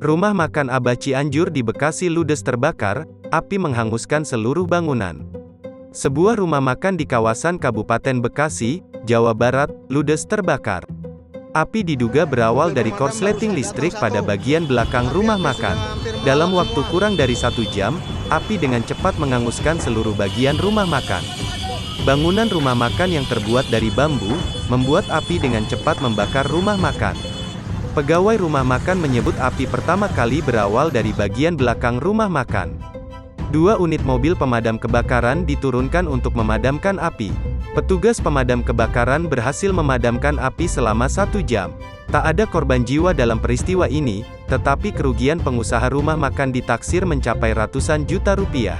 Rumah makan Abah Cianjur di Bekasi ludes terbakar, api menghanguskan seluruh bangunan. Sebuah rumah makan di kawasan Kabupaten Bekasi, Jawa Barat, ludes terbakar. Api diduga berawal dari korsleting listrik pada bagian belakang rumah makan. Dalam waktu kurang dari 1 jam, api dengan cepat menghanguskan seluruh bagian rumah makan. Bangunan rumah makan yang terbuat dari bambu, membuat api dengan cepat membakar rumah makan. Pegawai rumah makan menyebut api pertama kali berawal dari bagian belakang rumah makan. 2 unit mobil pemadam kebakaran diturunkan untuk memadamkan api. Petugas pemadam kebakaran berhasil memadamkan api selama 1 jam. Tak ada korban jiwa dalam peristiwa ini, tetapi kerugian pengusaha rumah makan ditaksir mencapai ratusan juta rupiah.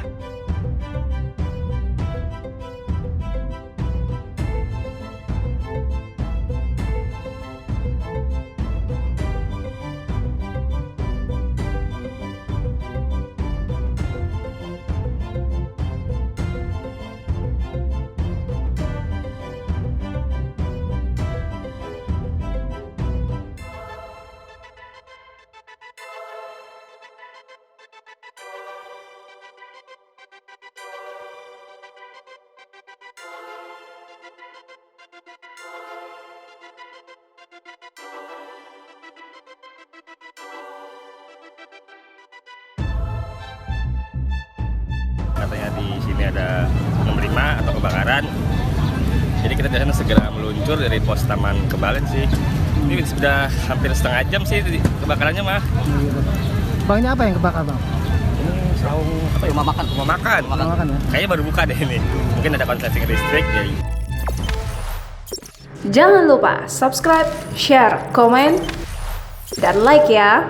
Katanya di sini ada 65 atau kebakaran. Jadi kita biasanya segera meluncur dari pos Taman Kebalen sih. Ini sudah hampir setengah jam sih kebakarannya mah. Bangnya apa yang kebakar, Bang? Ini saung apa ya? Rumah makan. Rumah makan ya? Kayaknya baru buka deh ini. Mungkin ada konsleting listrik ya. Jangan lupa subscribe, share, komen, dan like ya.